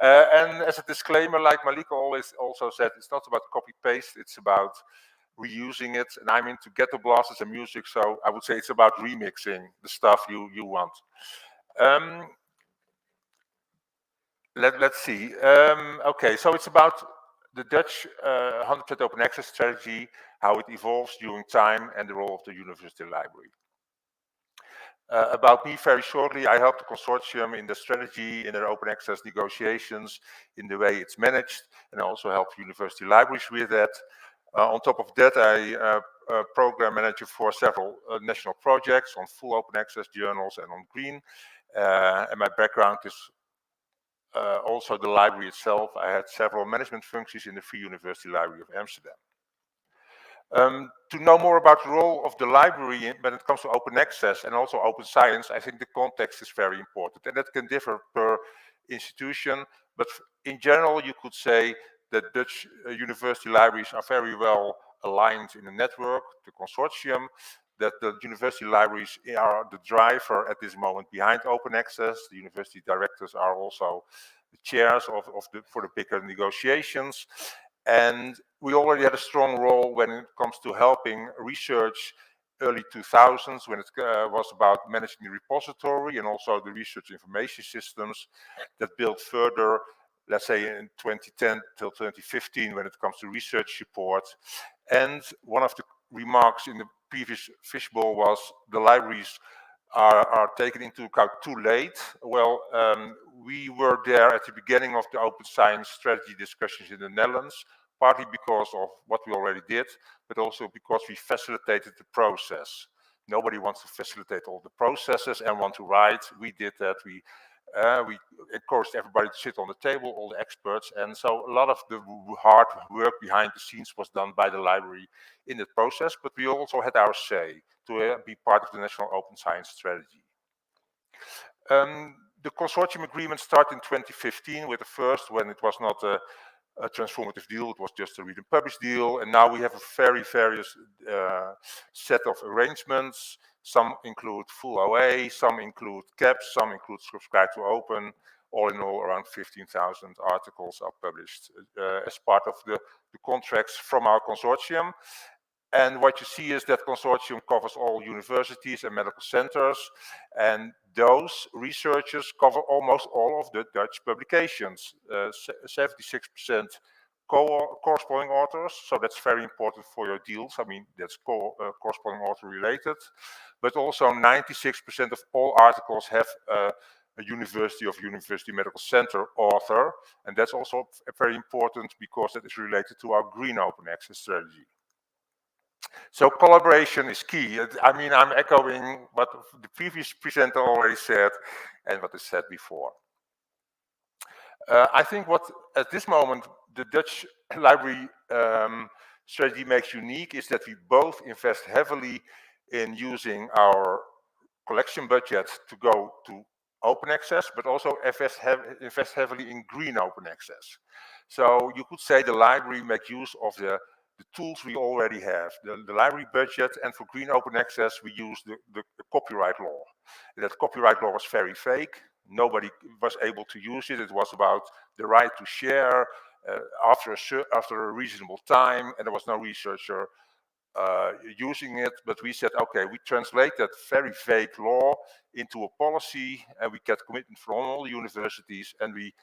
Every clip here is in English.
And as a disclaimer, like Malika always also said, it's not about copy-paste, it's about reusing it. And I'm into ghetto blasters and music, so I would say it's about remixing the stuff you want. Let's see. Okay, so it's about the Dutch 100% open access strategy, how it evolves during time, and the role of the university library. About me, very shortly, I helped the consortium in the strategy, in their open access negotiations, in the way it's managed, and also help university libraries with that. On top of that, I program manager for several national projects on full open access journals and on green. And my background is also the library itself. I had several management functions in the Free University Library of Amsterdam. To know more about the role of the library when it comes to open access and also open science, I think the context is very important, and that can differ per institution. But in general, you could say that Dutch university libraries are very well aligned in the network, the consortium, that the university libraries are the driver at this moment behind open access. The university directors are also the chairs for the bigger negotiations. And we already had a strong role when it comes to helping research early 2000s, when it was about managing the repository and also the research information systems that built further, let's say in 2010 till 2015, when it comes to research support. And one of the remarks in the previous fishbowl was the libraries are taken into account too late. Well, we were there at the beginning of the open science strategy discussions in the Netherlands, partly because of what we already did, but also because we facilitated the process. Nobody wants to facilitate all the processes and want to write. We did that. We encouraged everybody to sit on the table, all the experts, and so a lot of the hard work behind the scenes was done by the library in the process, but we also had our say to be part of the National Open Science Strategy. The consortium agreement started in 2015 with the first, when it was not a transformative deal, it was just a read and publish deal, and now we have a very various set of arrangements. Some include full OA, some include caps, some include subscribe to open. All in all, around 15,000 articles are published as part of the contracts from our consortium. And what you see is that consortium covers all universities and medical centers, and those researchers cover almost all of the Dutch publications, 76% corresponding authors, so that's very important for your deals. I mean, that's corresponding author related, but also 96% of all articles have a university medical center author, and that's also very important because that is related to our green open access strategy. So collaboration is key. I mean, I'm echoing what the previous presenter already said and what is said before. I think what at this moment the Dutch library strategy makes unique is that we both invest heavily in using our collection budget to go to open access, but also invest heavily in green open access. So you could say the library makes use of the tools we already have, the library budget, and for green open access we use the copyright law. That copyright law was very fake. Nobody was able to use it. It was about the right to share after a reasonable time, and there was no researcher using it. But we said, okay, we translate that very vague law into a policy, and we get commitment from all the universities, and we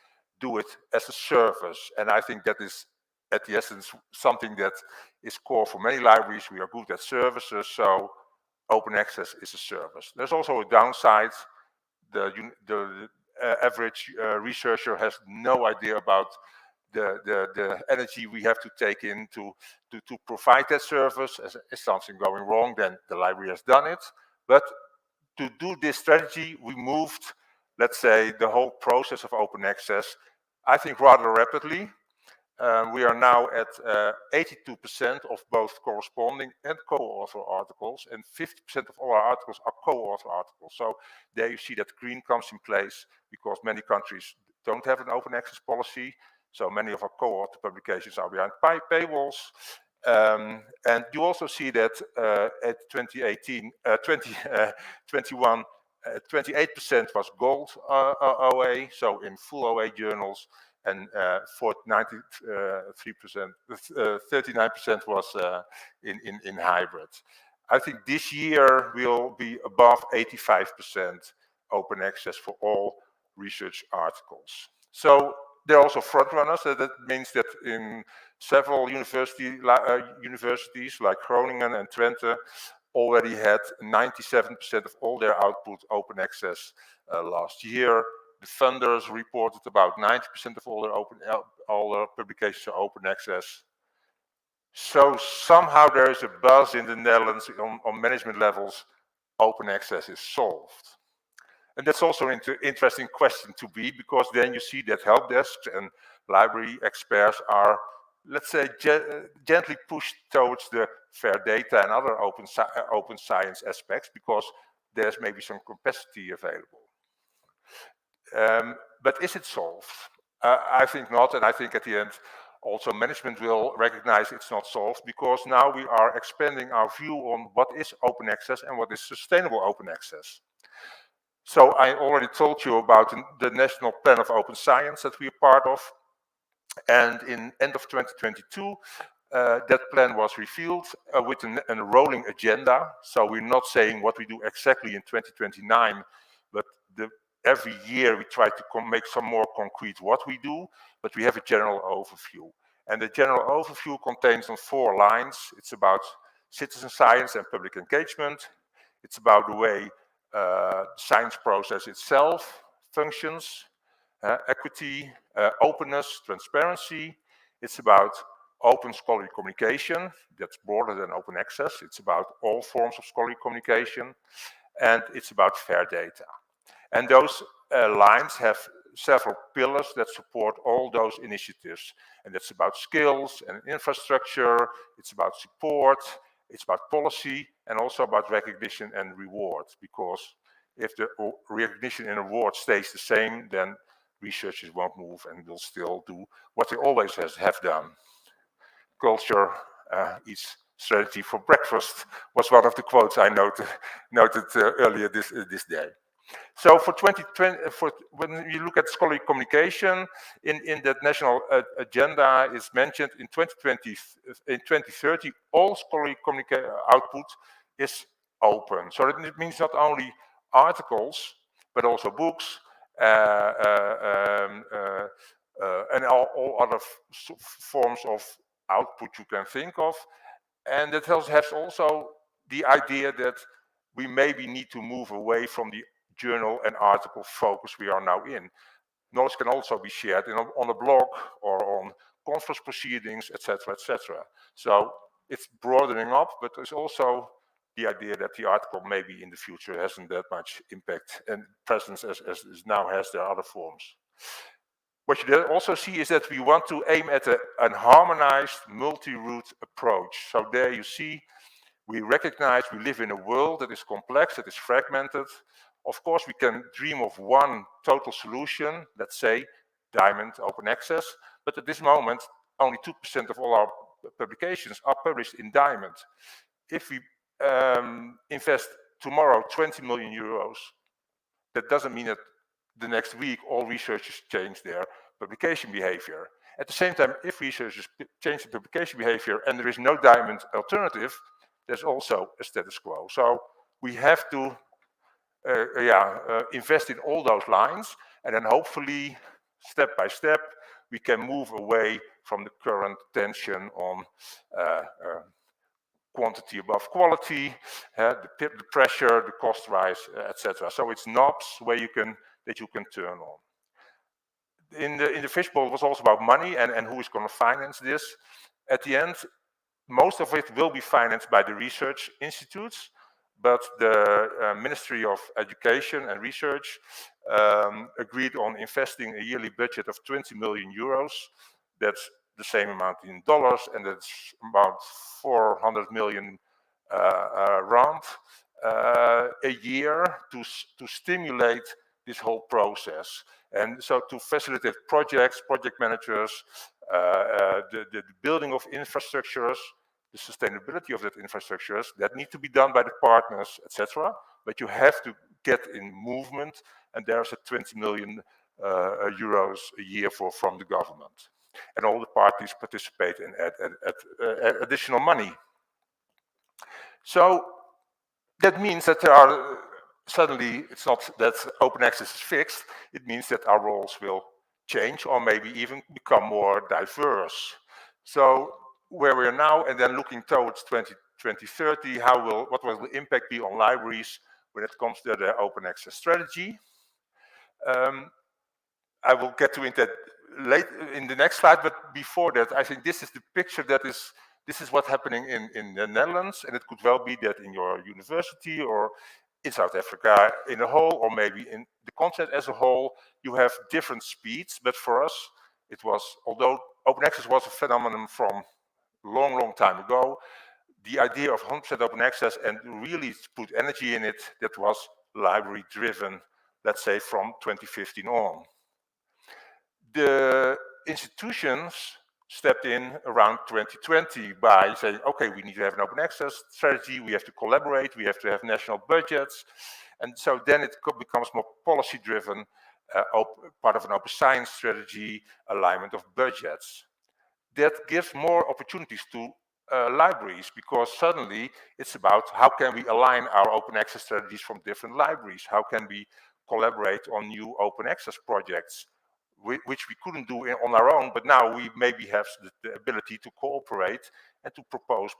do it as a service. And I think that is, at the essence, something that is core for many libraries. We are good at services, so open access is a service. There's also a downside. The average researcher has no idea about the energy we have to take in to provide that service. Is something going wrong, then the library has done it. But to do this strategy, we moved, let's say, the whole process of open access, I think, rather rapidly. We are now at 82% of both corresponding and co-author articles, and 50% of all our articles are co-author articles. So there you see that green comes in place because many countries don't have an open access policy. So many of our co-author publications are behind paywalls. And you also see that at 2021, 28% was gold OA, so in full OA journals, and 39% was in hybrid. I think this year we'll be above 85% open access for all research articles. So there are also front runners. That means that in several universities like Groningen and Twente already had 97% of all their output open access last year. The funders reported about 90% of all their publications are open access. So somehow there is a buzz in the Netherlands on management levels, open access is solved. And that's also an interesting question to be, because then you see that help desks and library experts are, let's say, gently pushed towards the fair data and other open science aspects, because there's maybe some capacity available. But is it solved? I think not, and I think at the end also management will recognize it's not solved, because now we are expanding our view on what is open access and what is sustainable open access. So I already told you about the National Plan of Open Science that we are part of, and in end of 2022 that plan was revealed with a rolling agenda. So we're not saying what we do exactly in 2029, but every year we try to make some more concrete what we do, but we have a general overview. And the general overview contains on 4 lines. It's about citizen science and public engagement. It's about the way the science process itself functions, equity, openness, transparency. It's about open scholarly communication. That's broader than open access. It's about all forms of scholarly communication. And it's about fair data. And those lines have several pillars that support all those initiatives. And that's about skills and infrastructure. It's about support. It's about policy, and also about recognition and reward. Because if the recognition and reward stays the same, then researchers won't move and will still do what they always have done. Culture eats strategy for breakfast was one of the quotes I noted earlier this day. So for 2020, when you look at scholarly communication in that national agenda, is mentioned in 2030, all scholarly output is open. So it means not only articles, but also books and all other forms of output you can think of. And that has also the idea that we maybe need to move away from the journal and article focus we are now in. Knowledge can also be shared on a blog or on conference proceedings, etc., etc. So it's broadening up, but there's also the idea that the article maybe in the future hasn't that much impact and presence as now has their other forms. What you also see is that we want to aim at a harmonized multi-route approach. So there you see, we recognize we live in a world that is complex, that is fragmented. Of course, we can dream of one total solution, let's say diamond open access, but at this moment, only 2% of all our publications are published in diamond. If we invest tomorrow 20 million euros, that doesn't mean that the next week all researchers change their publication behavior. At the same time, if researchers change the publication behavior and there is no diamond alternative, there's also a status quo. So we have to invest in all those lines, and then hopefully, step by step, we can move away from the current tension on quantity above quality, the pressure, the cost rise, etc. So it's knobs that you can turn on. In the fishbowl, it was also about money and who is going to finance this. At the end, most of it will be financed by the research institutes, but the Ministry of Education and Research agreed on investing a yearly budget of 20 million euros. That's the same amount in dollars, and that's about 400 million rand a year to stimulate this whole process. And so to facilitate projects, project managers, the building of infrastructures, the sustainability of that infrastructures, that need to be done by the partners, etc. But you have to get in movement, and there's a 20 million euros a year from the government. And all the parties participate and add additional money. So that means that there are suddenly, it's not that open access is fixed, it means that our roles will change or maybe even become more diverse. So where we are now, and then looking towards 2030, what will the impact be on libraries when it comes to the open access strategy? I will get to that later in the next slide, but before that, I think this is the picture this is what's happening in the Netherlands, and it could well be that in your university or in South Africa in a whole, or maybe in the continent as a whole, you have different speeds. But for us, it was, although open access was a phenomenon from long time ago, the idea of 100% open access and really put energy in it, that was library driven, let's say from 2015 on. The institutions stepped in around 2020 by saying, okay, we need to have an open access strategy, we have to collaborate, we have to have national budgets. And so then it becomes more policy driven, part of an open science strategy, alignment of budgets. That gives more opportunities to libraries, because suddenly it's about how can we align our open access strategies from different libraries, how can we collaborate on new open access projects, which we couldn't do on our own, but now we maybe have the ability to cooperate and to propose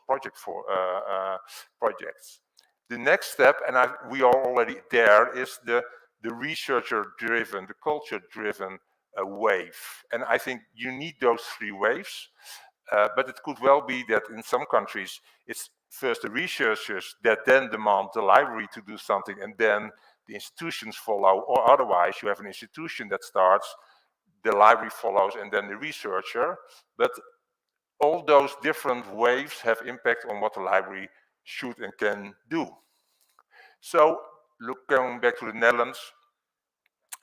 projects. The next step, and we are already there, is the researcher-driven, the culture-driven wave. And I think you need those three waves, but it could well be that in some countries it's first the researchers that then demand the library to do something, and then the institutions follow, or otherwise you have an institution that starts, the library follows, and then the researcher. But all those different waves have impact on what the library should and can do. So, going back to the Netherlands,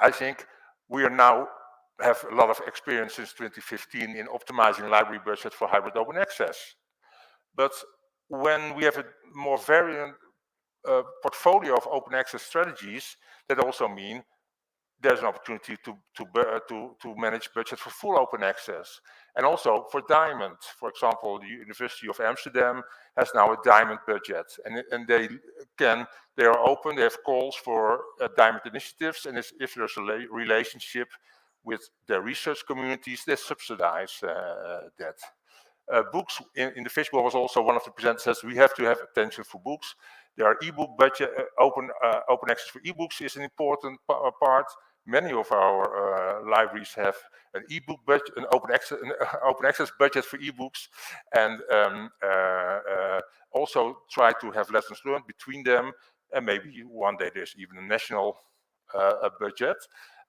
I think we are now have a lot of experience since 2015 in optimizing library budget for hybrid open access. But when we have a more variant portfolio of open access strategies, that also mean there's an opportunity to manage budget for full open access, and also for Diamond. For example, the University of Amsterdam has now a Diamond budget, and they are open. They have calls for Diamond initiatives, and if there's a relationship with their research communities, they subsidize that. Books in the fishbowl was also one of the presenters says we have to have attention for books. There are ebook budget, open access for ebooks is an important part. Many of our libraries have an ebook budget, an open access budget for ebooks, and also try to have lessons learned between them, and maybe one day there's even a national budget.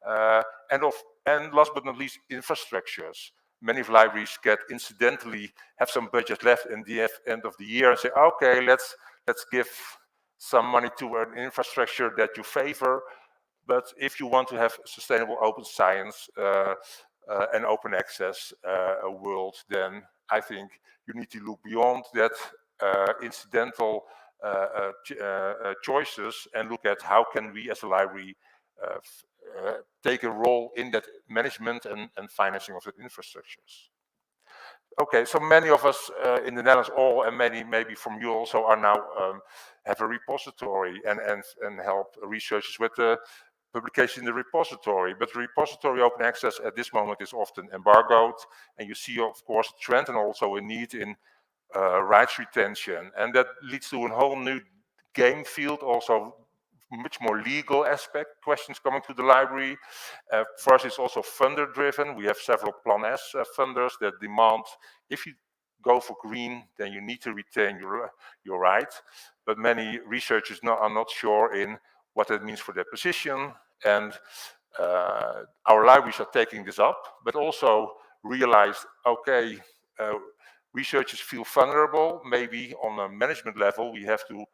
And last but not least, infrastructures. Many libraries incidentally have some budget left in the end of the year and say, okay, let's give some money to an infrastructure that you favor. But if you want to have sustainable open science and open access world, then I think you need to look beyond that incidental choices and look at how can we as a library take a role in that management and financing of the infrastructures. Okay, so many of us in the Netherlands, and many maybe from you also, are now have a repository and help researchers with the publication in the repository. But the repository open access at this moment is often embargoed, and you see, of course, a trend and also a need in rights retention, and that leads to a whole new game field, also much more legal aspect questions coming to the library. For us, it's also funder driven. We have several Plan S funders that demand, if you go for green, then you need to retain your right. But many researchers are not sure in what that means for their position, and our libraries are taking this up, but also realize, okay, researchers feel vulnerable. Maybe on a management level, we have to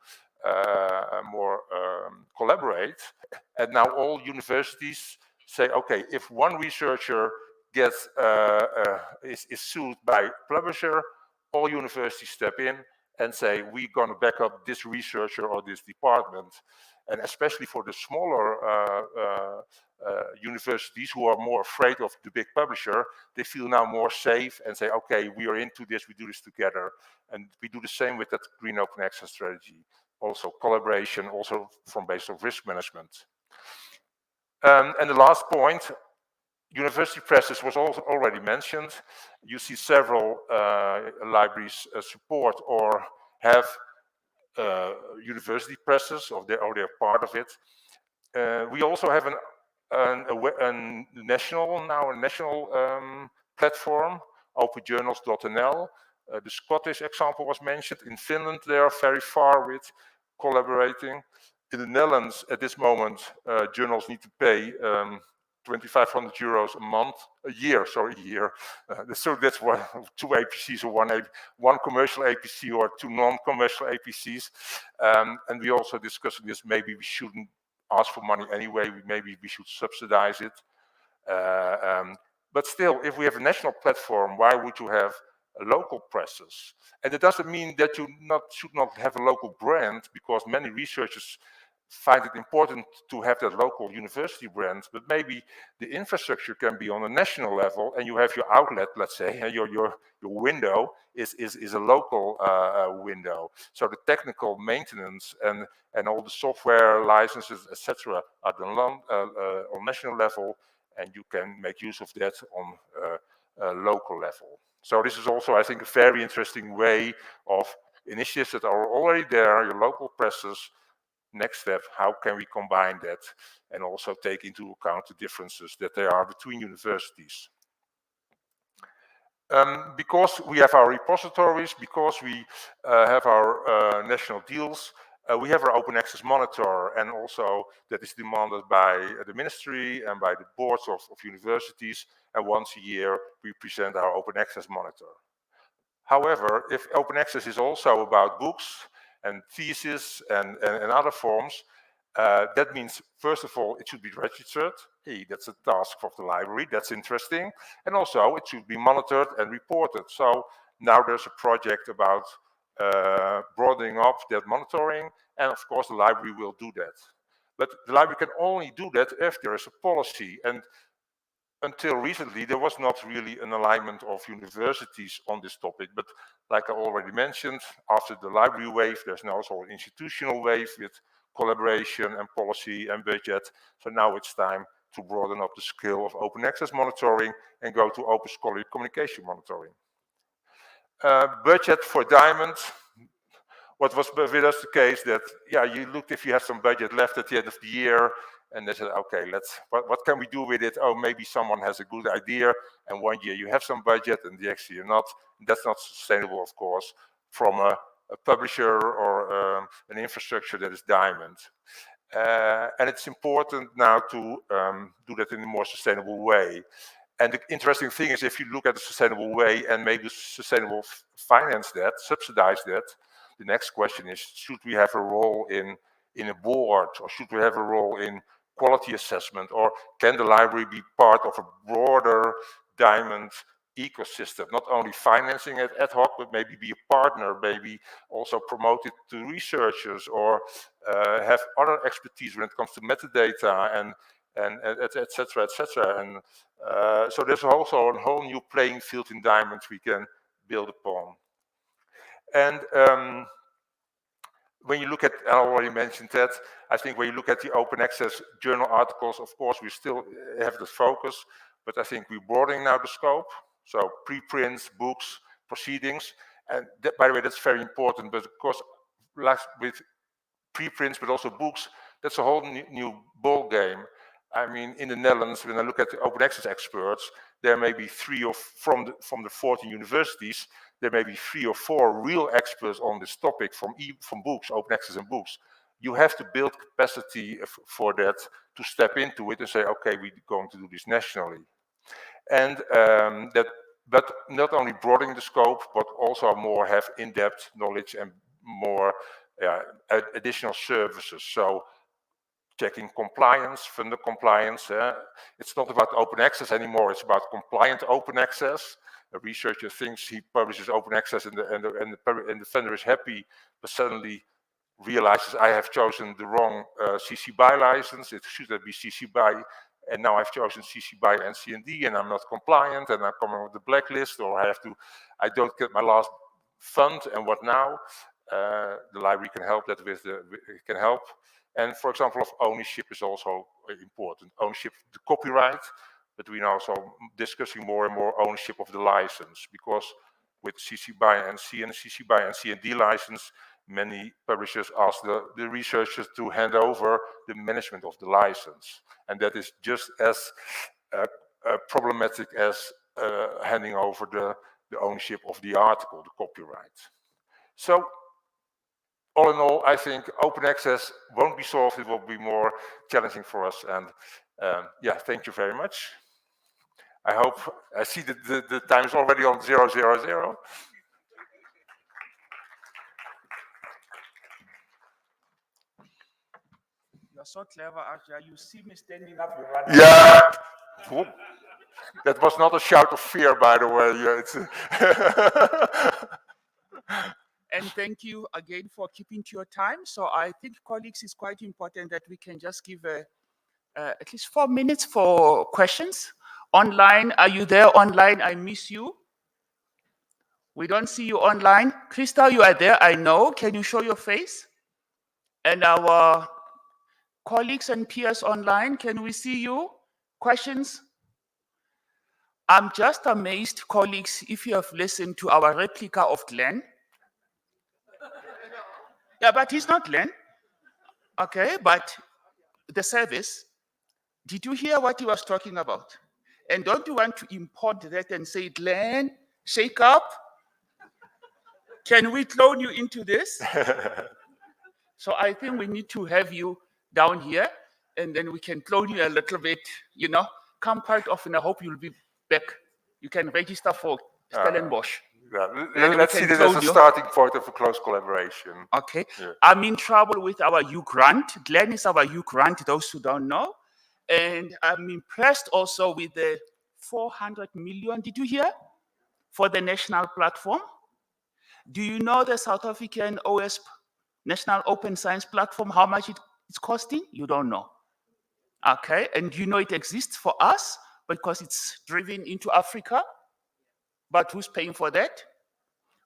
more collaborate. And now all universities say, okay, if one researcher is sued by a publisher, all universities step in and say, we're going to back up this researcher or this department. And especially for the smaller universities who are more afraid of the big publisher, they feel now more safe and say, okay, we are into this, we do this together. And we do the same with that green open access strategy. Also collaboration, also from based on risk management. And the last point, university presses was also already mentioned. You see several libraries support or have university presses, or they're part of it. We also have a national platform, openjournals.nl. The Scottish example was mentioned. In Finland, they are very far with collaborating. In the Netherlands, at this moment, journals need to pay 2,500 euros a year. So that's one, 2 APCs or one commercial APC or 2 non-commercial APCs. And we also discussing this, maybe we shouldn't ask for money anyway, maybe we should subsidize it. But still, if we have a national platform, why would you have local presses? And it doesn't mean that you should not have a local brand, because many researchers find it important to have that local university brand, but maybe the infrastructure can be on a national level, and you have your outlet, let's say, and your window is a local window. So the technical maintenance and all the software licenses, etc., are done on national level, and you can make use of that on a local level. So this is also, I think, a very interesting way of initiatives that are already there, your local presses. Next step, how can we combine that and also take into account the differences that there are between universities? Because we have our repositories, because we have our national deals, we have our open access monitor, and also that is demanded by the ministry and by the boards of universities, and once a year we present our open access monitor. However, if open access is also about books and thesis and other forms, that means, first of all, it should be registered. Hey, that's a task of the library, that's interesting. And also it should be monitored and reported. So now there's a project about broadening up that monitoring, and of course the library will do that. But the library can only do that if there is a policy. And until recently, there was not really an alignment of universities on this topic. But like I already mentioned, after the library wave, there's now also an institutional wave with collaboration and policy and budget. So now it's time to broaden up the scale of open access monitoring and go to open scholarly communication monitoring. Budget for diamonds. What was with us the case that, yeah, you looked if you have some budget left at the end of the year, and they said, okay, what can we do with it? Oh, maybe someone has a good idea, and one year you have some budget, and the next year not. That's not sustainable, of course, from a publisher or an infrastructure that is diamond. And it's important now to do that in a more sustainable way. And the interesting thing is, if you look at the sustainable way and maybe sustainable finance that, subsidize that, the next question is, should we have a role in a board, or should we have a role in quality assessment, or can the library be part of a broader diamond ecosystem, not only financing it ad hoc, but maybe be a partner, maybe also promote it to researchers, or have other expertise when it comes to metadata and etc. And so there's also a whole new playing field in diamonds we can build upon. And when you look at, I already mentioned that, I think when you look at the open access journal articles, of course, we still have the focus, but I think we're broadening now the scope. So preprints, books, proceedings, and that, by the way, that's very important, but of course, like with preprints, but also books, that's a whole new ball game. I mean, in the Netherlands, when I look at the open access experts, there may be 3 or from the 14 universities, there may be 3 or 4 real experts on this topic from books, open access and books. You have to build capacity for that, to step into it and say, okay, we're going to do this nationally. And but not only broadening the scope, but also more have in-depth knowledge and more additional services. So checking compliance, funder compliance. It's not about open access anymore, it's about compliant open access. A researcher thinks he publishes open access and the funder is happy, but suddenly realizes I have chosen the wrong CC BY license. It should be CC BY, and now I've chosen CC BY and CND, and I'm not compliant, and I'm coming with the blacklist, or I don't get my last fund, and what now? The library can help that with it can help. And for example, of ownership is also important. Ownership of the copyright, but we're also discussing more and more ownership of the license, because with CC BY and CC BY and CND license, many publishers ask the researchers to hand over the management of the license. And that is just as problematic as handing over the ownership of the article, the copyright. So, all in all, I think open access won't be solved, it will be more challenging for us. And yeah, thank you very much. I hope, I see that the time is already on 000. You're so clever, Arjan. You see me standing up. Yeah. That was not a shout of fear, by the way. And thank you again for keeping to your time. So I think, colleagues, it's quite important that we can just give at least 4 minutes for questions. Online, are you there online? I miss you. We don't see you online. Crystal, you are there, I know. Can you show your face? And our colleagues and peers online, can we see you? Questions? I'm just amazed, colleagues, if you have listened to our replica of Glenn. Yeah, but he's not Glenn. Okay, but the service, did you hear what he was talking about? And don't you want to import that and say, Glenn, shake up? Can we clone you into this? So I think we need to have you down here, and then we can clone you a little bit, come quite often. I hope you'll be back. You can register for Stellenbosch. Yeah. Let's see this as a starting point of a close collaboration. Okay. Yeah. I'm in trouble with our U grant. Glenn is our U grant, those who don't know. And I'm impressed also with the 400 million, did you hear? For the national platform. Do you know the South African OSP, National Open Science Platform, how much it's costing? You don't know. Okay, and you know it exists for us because it's driven into Africa. But who's paying for that?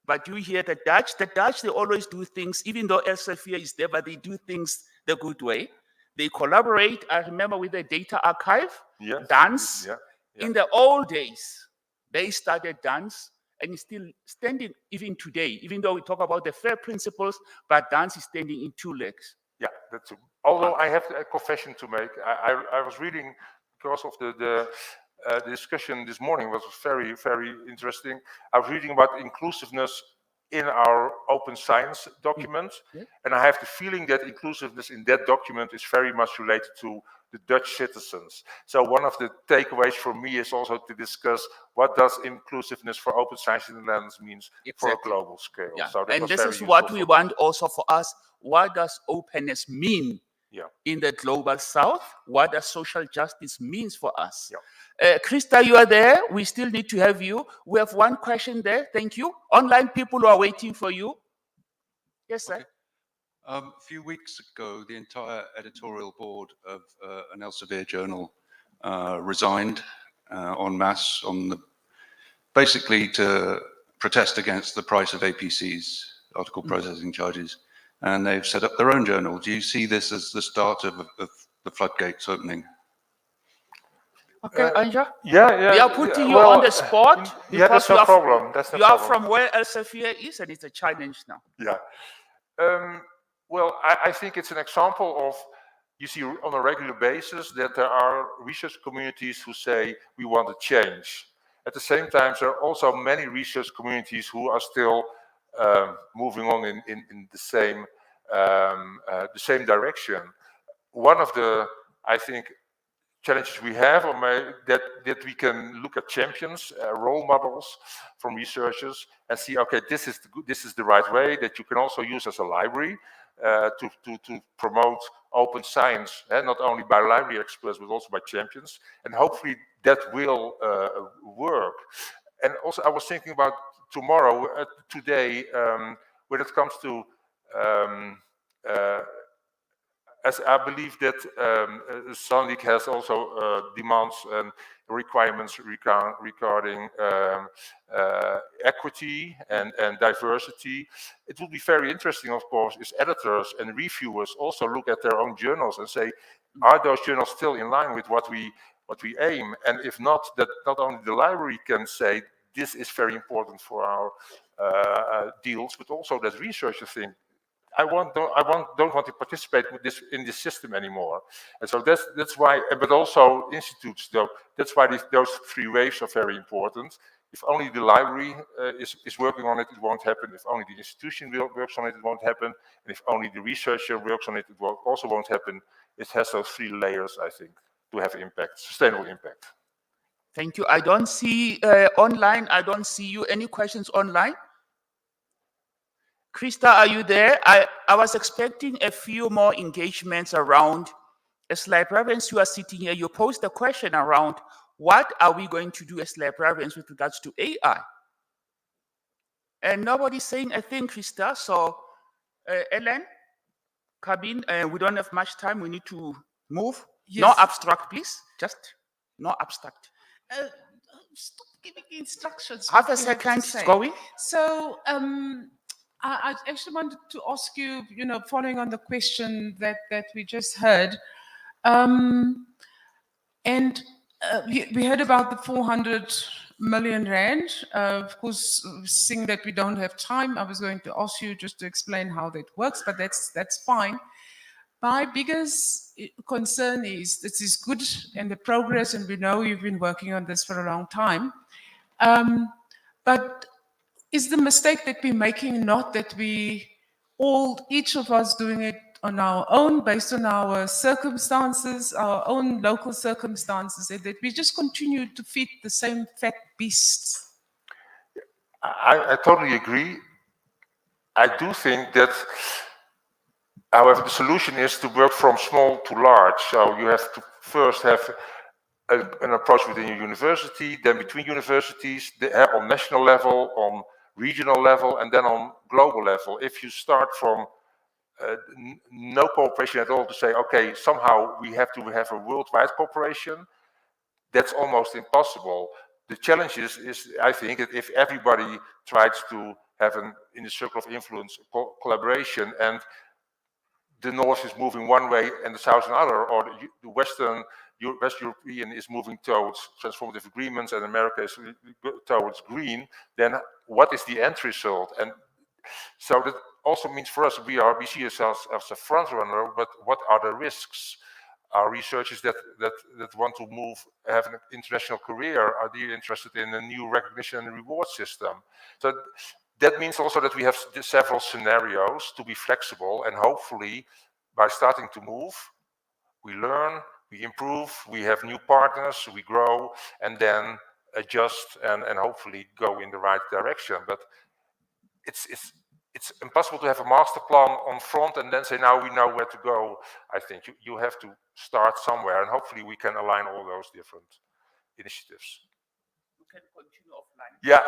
But you hear the Dutch, they always do things, even though Elsevier is there, but they do things the good way. They collaborate. I remember with the data archive, yes, dance. Yeah. In the old days, they started dance, and it's still standing even today, even though we talk about the FAIR principles, but dance is standing in 2 legs. Yeah, that's true. Although I have a confession to make. I was reading, because of the discussion this morning was very, very interesting. I was reading about inclusiveness in our open science document, and I have the feeling that inclusiveness in that document is very much related to the Dutch citizens. So one of the takeaways for me is also to discuss what does inclusiveness for open science in the Netherlands means for a global scale. Yeah. So and this is what we want also for us. What does openness mean in the global south? What does social justice means for us? Krista, you are there. We still need to have you. We have one question there. Thank you. Online people are waiting for you. Yes, sir. Okay. A few weeks ago, the entire editorial board of an Elsevier journal resigned en masse basically to protest against the price of APCs, article processing charges, and they've set up their own journal. Do you see this as the start of the floodgates opening? Okay, Anja? Yeah. We are putting you on the spot. Yeah, that's no problem. You are from where Elsevier is, and it's a challenge now. Yeah. Well, I think it's an example of, you see on a regular basis that there are research communities who say we want to change. At the same time, there are also many research communities who are still moving on in the same direction. One of the, I think, challenges we have, or that we can look at champions, role models from researchers, and see, okay, this is the right way that you can also use as a library. to promote open science, not only by library experts but also by champions, and hopefully that will work. And also, I was thinking about tomorrow, today, when it comes to as I believe that Sandik has also demands and requirements regarding equity and diversity. It would be very interesting, of course, if editors and reviewers also look at their own journals and say, are those journals still in line with what we aim? And if not, that not only the library can say this is very important for our deals, but also that researchers think, don't want to participate with this in this system anymore. And so that's why, but also institutes, though, that's why those three waves are very important. If only the library is working on it, it won't happen. If only the institution works on it, it won't happen. And if only the researcher works on it, it also won't happen. It has those three layers, I think, to have impact, sustainable impact. Thank you. I don't see online. I don't see you. Any questions online? Krista, are you there? I was expecting a few more engagements around, as librarians who are sitting here, you posed a question around what are we going to do as librarians with regards to AI? And nobody's saying a thing, Krista. So, Ellen, Kabin, we don't have much time. We need to move. Yes. No abstract, please. Just no abstract. Stop giving instructions. Half a what you have to second, say. it's going. So I actually wanted to ask you, following on the question that we just heard, and we heard about the 400 million rand. Of course, seeing that we don't have time, I was going to ask you just to explain how that works, but that's fine. My biggest concern is this is good and the progress, and we know you've been working on this for a long time. But is the mistake that we're making not that each of us doing it on our own, based on our circumstances, our own local circumstances, and that we just continue to feed the same fat beasts? I totally agree. I do think that, however, the solution is to work from small to large. So you have to first have an approach within your university, then between universities, on national level, on regional level, and then on global level. If you start from no cooperation at all to say, okay, somehow we have to have a worldwide cooperation, that's almost impossible. The challenge is I think, that if everybody tries to have in the circle of influence collaboration, and the North is moving one way and the South another, or the West European is moving towards transformative agreements and America is towards green, then what is the end result? And so that also means for us, we see ourselves as a front runner, but what are the risks? Are researchers that want to have an international career, are they interested in a new recognition and reward system? So that means also that we have several scenarios to be flexible, and hopefully by starting to move, we learn, we improve, we have new partners, we grow, and then adjust and hopefully go in the right direction. But it's impossible to have a master plan on front and then say, now we know where to go. I think you have to start somewhere, and hopefully we can align all those different initiatives. You can continue offline. Yeah,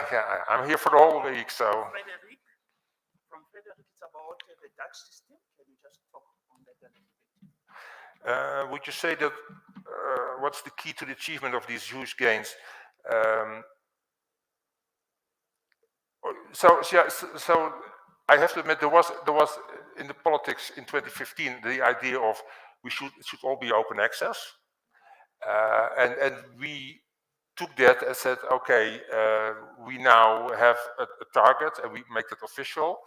I'm here for the whole week, so. Frederick, from Frederick, it's about the Dutch system. Can you just talk on that a little bit? Would you say that what's the key to the achievement of these huge gains? So I have to admit, there was in the politics in 2015 the idea of it should all be open access, and we took that and said, okay, we now have a target and we make that official.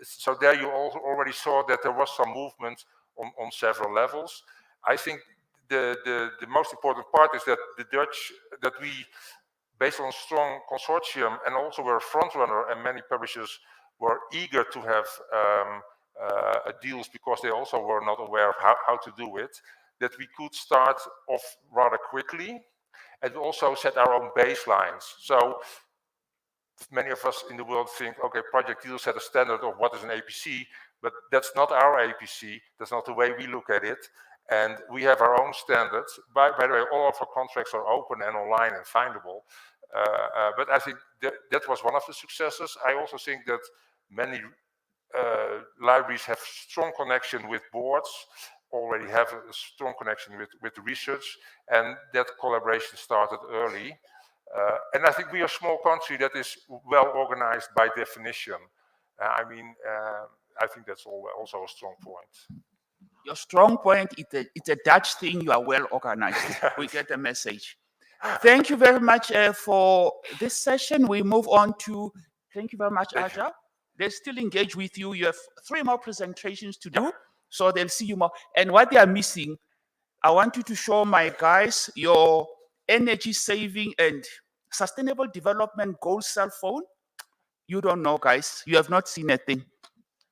So there you already saw that there was some movement on several levels. I think the most important part is that we, based on a strong consortium, and also we're a front runner, and many publishers were eager to have deals because they also were not aware of how to do it, that we could start off rather quickly and also set our own baselines. So many of us in the world think, okay, project deals set a standard of what is an APC, But that's not our APC. That's not the way we look at it. And we have our own standards. By the way, all of our contracts are open and online and findable. But I think that was one of the successes. I also think that many libraries have strong connection with boards, already have a strong connection with research, and that collaboration started early. And I think we are a small country that is well organized by definition. I think that's also a strong point. Your strong point, it's a Dutch thing, you are well organized. We get the message. Thank you very much for this session. We move on to, thank you very much, Arjan. They still engage with you. You have 3 more presentations to do, so they'll see you more. And what they are missing, I want you to show my guys your energy saving and sustainable development goal cell phone. You don't know, guys. You have not seen a thing.